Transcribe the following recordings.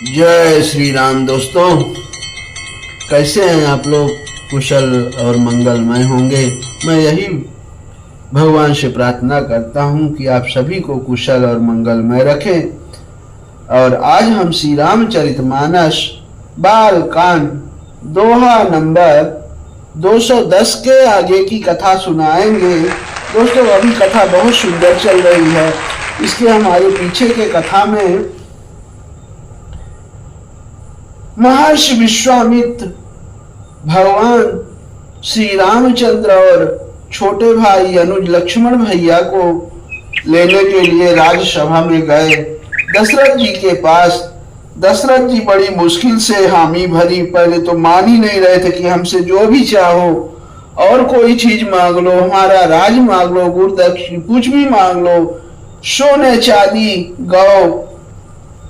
जय श्री राम दोस्तों। कैसे हैं आप लोग? कुशल और मंगलमय होंगे। मैं यही भगवान से प्रार्थना करता हूं कि आप सभी को कुशल और मंगलमय रखें। और आज हम श्री रामचरितमानस बाल कांड दोहा नंबर 210 के आगे की कथा सुनाएंगे। दोस्तों, अभी कथा बहुत सुंदर चल रही है। इसके हमारे पीछे के कथा में महर्षि विश्वामित्र भगवान श्री रामचंद्र और छोटे भाई अनुज लक्ष्मण भैया को लेने के लिए राज्यसभा में गए दशरथ जी के पास। दशरथ जी बड़ी मुश्किल से हामी भरी, पहले तो मान ही नहीं रहे थे कि हमसे जो भी चाहो और कोई चीज मांग लो, हमारा राज मांग लो, गुरुदक्षिण कुछ भी मांग लो, सोने चांदी गौ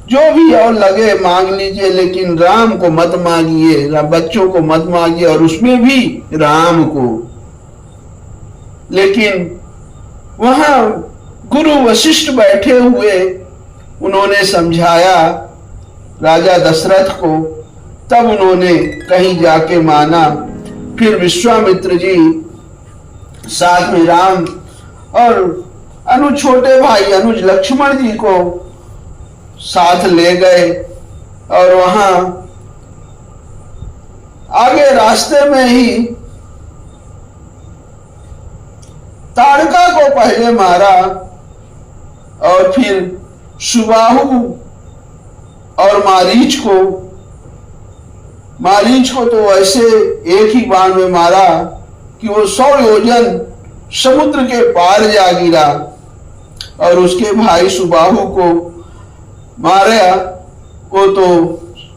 जो भी और लगे मांग लीजिए, लेकिन राम को मत मांगिए, बच्चों को मत मांगिए, और उसमें भी राम को। लेकिन वहां गुरु वशिष्ठ बैठे हुए, उन्होंने समझाया राजा दशरथ को, तब उन्होंने कहीं जाके माना। फिर विश्वामित्र जी साथ में राम और अनुज छोटे भाई अनुज लक्ष्मण जी को साथ ले गए। और वहां आगे रास्ते में ही ताड़का को पहले मारा और फिर सुबाहु और मारीच को तो ऐसे एक ही बाण में मारा कि वो 100 योजन समुद्र के पार जा गिरा। और उसके भाई सुबाहु को मारा, वो तो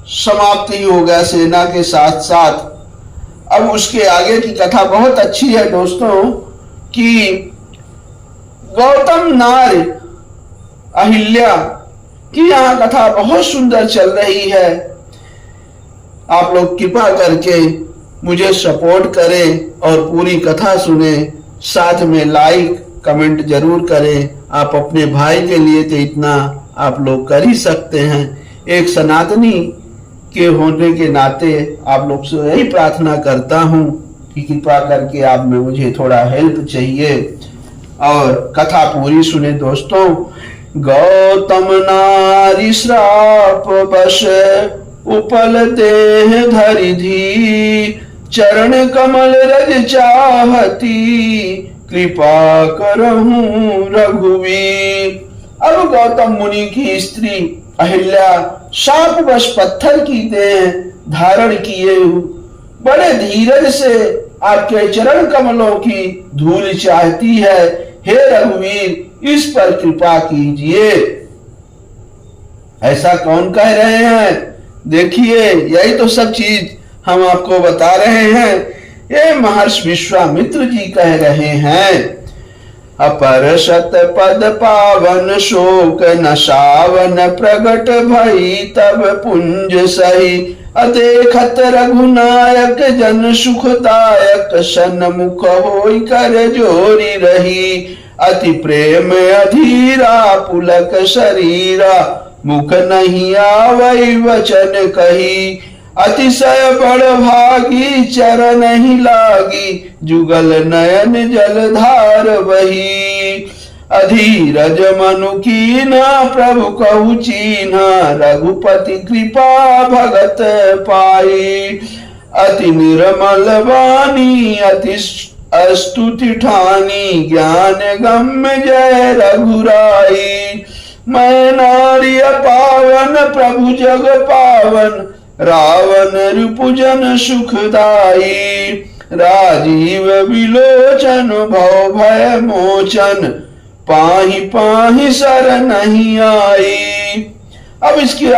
समाप्त ही हो गया सेना के साथ साथ। अब उसके आगे की कथा बहुत अच्छी है दोस्तों, कि गौतम नार अहिल्या की यहाँ कथा बहुत सुंदर चल रही है। आप लोग कृपा करके मुझे सपोर्ट करें और पूरी कथा सुने, साथ में लाइक कमेंट जरूर करें। आप अपने भाई के लिए तो इतना आप लोग कर ही सकते हैं। एक सनातनी के होने के नाते आप लोग से यही प्रार्थना करता हूं कि कृपा करके आप में मुझे थोड़ा हेल्प चाहिए। और कथा पूरी सुने दोस्तों। गौतम नारी श्राप बश उपल देह धरि धी, चरण कमल रज चाहती, कृपा करहूं रघुवीर। अब गौतम मुनि की स्त्री अहिल्या शाप बश पत्थर की देह धारण किए बड़े धीरज से आपके चरण कमलों की धूल चाहती है। हे रघुवीर, इस पर कृपा कीजिए। ऐसा कौन कह रहे हैं? देखिए, यही तो सब चीज हम आपको बता रहे हैं। ये महर्षि विश्वामित्र जी कह रहे हैं। अपर शत पद पावन शोक नशावन प्रगट भई, तब पुंज सही अदेखत रघुनायक जन सुखदायक, सन्मुख होई कर जोरी रही, अति प्रेम अधीरा पुलक शरीरा, मुख नहीं आवई वचन कही, अतिशय बड़ भागी चरण ही लागी, जुगल नयन जलधार बही, अधीरज मनु कीना प्रभु कहु चीन्हा, रघुपति कृपा भगत पाई, अति निर्मल वाणी अति स्तुति ठानी, ज्ञान गम्य जय रघुराई, मैं नारी पावन प्रभु जग पावन, रावण रिपुजन सुखदाई, राजीव विलोचन भव भय मोचन, पाहि पाहि सर नहीं आई। अब इसकी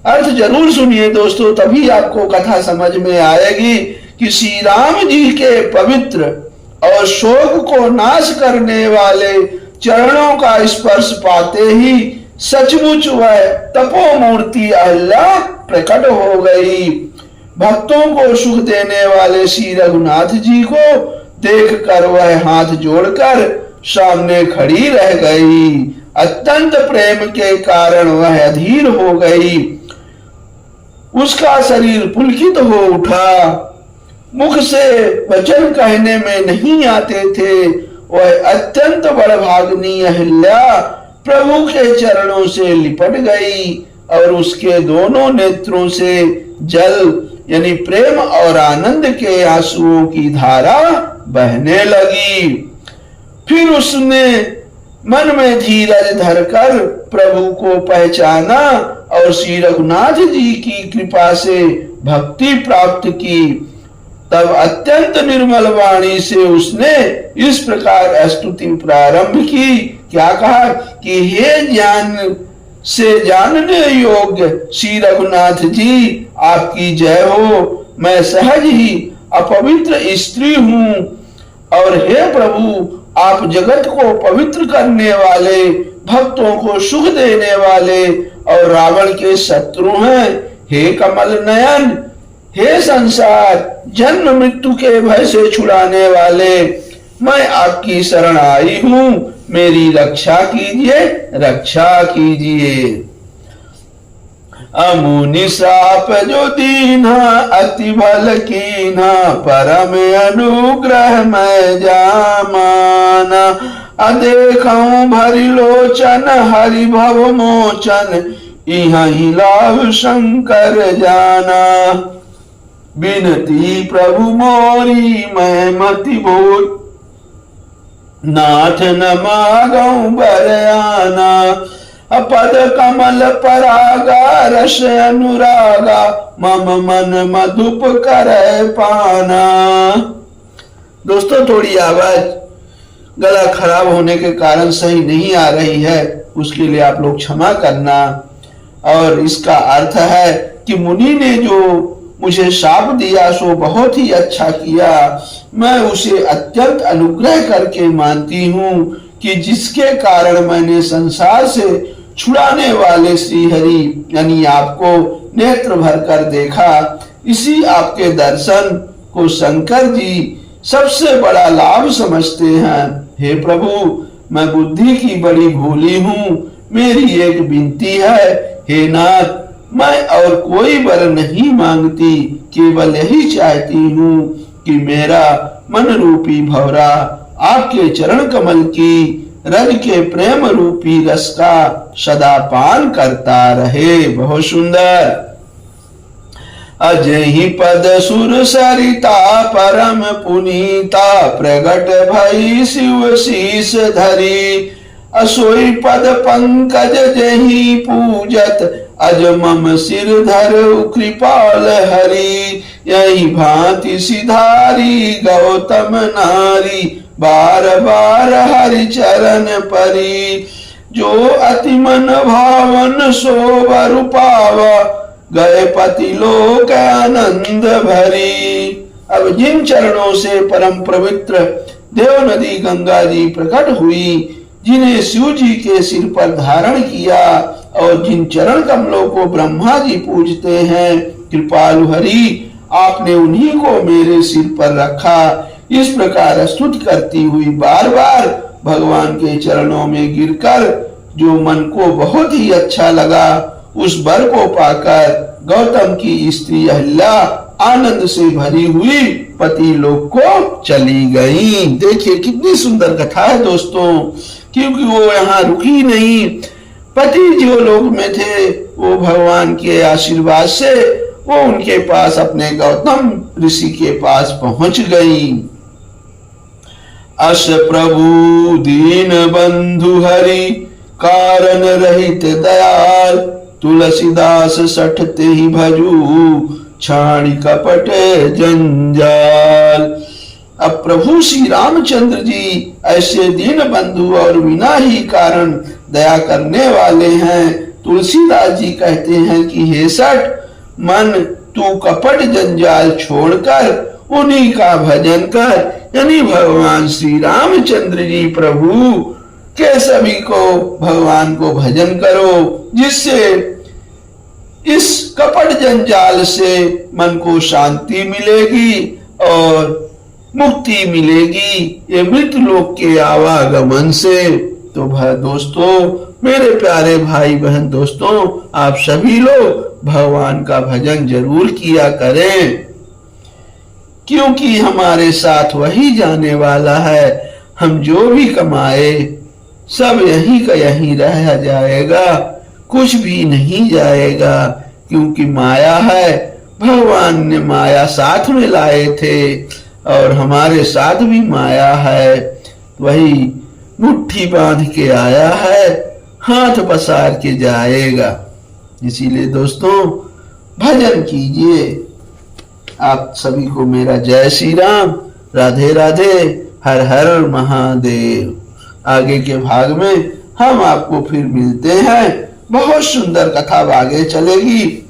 अर्थ जरूर सुनिए दोस्तों, तभी आपको कथा समझ में आएगी कि श्री राम जी के पवित्र और शोक को नाश करने वाले चरणों का स्पर्श पाते ही सचमुच वह तपोमूर्ति अहिल्या प्रकट हो गई। भक्तों को सुख देने वाले श्री रघुनाथ जी को देखकर वह हाथ जोड़कर सामने खड़ी रह गई अत्यंत प्रेम के कारण वह अधीर हो गई। उसका शरीर पुलकित हो उठा, मुख से वचन कहने में नहीं आते थे। वह अत्यंत बड़भाग्नी अहिल्या प्रभु के चरणों से लिपट गई और उसके दोनों नेत्रों से जल यानी प्रेम और आनंद के आंसुओं की धारा बहने लगी। फिर उसने मन में धीरज धरकर प्रभु को पहचाना और श्री रघुनाथ जी की कृपा से भक्ति प्राप्त की। तब अत्यंत निर्मल वाणी से उसने इस प्रकार स्तुति प्रारंभ की। क्या कहा कि हे ज्ञान से जानने योग्य श्री रघुनाथ जी, आपकी जय हो। मैं सहज ही अपवित्र स्त्री हूँ और हे प्रभु, आप जगत को पवित्र करने वाले, भक्तों को सुख देने वाले और रावण के शत्रु हैं। हे कमल नयन, हे संसार जन्म मृत्यु के भय से छुड़ाने वाले, मैं आपकी शरण आई हूँ। मेरी रक्षा कीजिए, रक्षा कीजिए। अमुनि श्राप जो दीना, अति भल कीना, परम अनुग्रह मैं जामाना। अदेखऊं भरि लोचन, हरि भव मोचन, इहि लाभ शंकर जाना। बिनती प्रभु मोरी मैं मति भूल, नाथ न मागऊं बरयाना। पद कमल परागा, रस अनुरागा, मम मन मधुप करे पाना। दोस्तों, थोड़ी आवाज गला खराब होने के कारण सही नहीं आ रही है, उसके लिए आप लोग क्षमा करना। और इसका अर्थ है कि मुनि ने जो मुझे शाप दिया सो बहुत ही अच्छा किया। मैं उसे अत्यंत अनुग्रह करके मानती हूँ कि जिसके कारण मैंने संसार से छुड़ाने वाले श्री हरि यानी आपको नेत्र भर कर देखा। इसी आपके दर्शन को शंकर जी सबसे बड़ा लाभ समझते हैं। हे प्रभु, मैं बुद्धि की बड़ी भोली हूँ। मेरी एक विनती है, हे नाथ, मैं और कोई वर नहीं मांगती, केवल यही चाहती हूँ कि मेरा मन रूपी भंवरा आपके चरण कमल की रज के प्रेम रूपी रस का सदा पान करता रहे। बहुत सुंदर। अजय ही पद सुर सरिता, परम पुनीता, प्रगट भई शिव शीस धरी। असोई पद पंकज जही पूजत, अज मम सिर धर कृपाल हरि। यही भांति सिधारी गौतम नारी, बार बार हरि चरण परी। जो अति मन भावन सो वर पावा, गए पति लोक आनंद भरी। अब जिन चरणों से परम पवित्र देव नदी गंगा जी प्रकट हुई, जिन्हें शिव जी के सिर पर धारण किया और जिन चरण कमलों को ब्रह्मा जी पूजते हैं, कृपालु हरि, आपने उन्हीं को मेरे सिर पर रखा। इस प्रकार स्तुति करती हुई बार बार भगवान के चरणों में गिरकर जो मन को बहुत ही अच्छा लगा, उस वर को पाकर गौतम की स्त्री अहिल्या आनंद से भरी हुई पति लोक को चली गई। देखिए कितनी सुंदर कथा है दोस्तों, क्योंकि वो यहाँ रुकी नहीं। पति जो लोक में थे वो भगवान के आशीर्वाद से वो उनके पास अपने गौतम ऋषि के पास पहुंच गई। अस प्रभु दीन बंधु हरि, कारण रहित दयाल, तुलसीदास सठते ही भजू, छाणी कपट जंजाल। अब प्रभु श्री रामचंद्र जी ऐसे दीन बंधु और बिना ही कारण दया करने वाले हैं। तुलसीदास जी कहते हैं कि हे सठ मन, तू कपट जंजाल छोड़कर उन्हीं का भजन कर, यानी भगवान श्री रामचंद्र जी प्रभु के सभी को भगवान को भजन करो, जिससे इस कपट जंजाल से मन को शांति मिलेगी और मुक्ति मिलेगी ये मृत लोक के आवागमन से। तो दोस्तों, मेरे प्यारे भाई बहन दोस्तों, आप सभी लोग भगवान का भजन जरूर किया करें, क्योंकि हमारे साथ वही जाने वाला है। हम जो भी कमाए सब यहीं का यहीं रह जाएगा, कुछ भी नहीं जाएगा, क्योंकि माया है। भगवान ने माया साथ में लाए थे और हमारे साथ भी माया है, वही मुट्ठी बांध के आया है, हाथ पसार के जाएगा। इसीलिए दोस्तों भजन कीजिए। आप सभी को मेरा जय श्री राम, राधे राधे, हर हर महादेव। आगे के भाग में हम आपको फिर मिलते हैं। बहुत सुंदर कथा आगे चलेगी।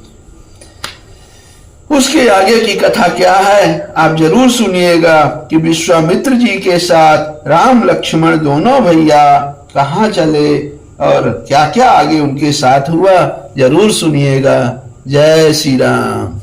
उसके आगे की कथा क्या है आप जरूर सुनिएगा कि विश्वामित्र जी के साथ राम लक्ष्मण दोनों भैया कहाँ चले और क्या क्या आगे उनके साथ हुआ, जरूर सुनिएगा। जय श्री राम।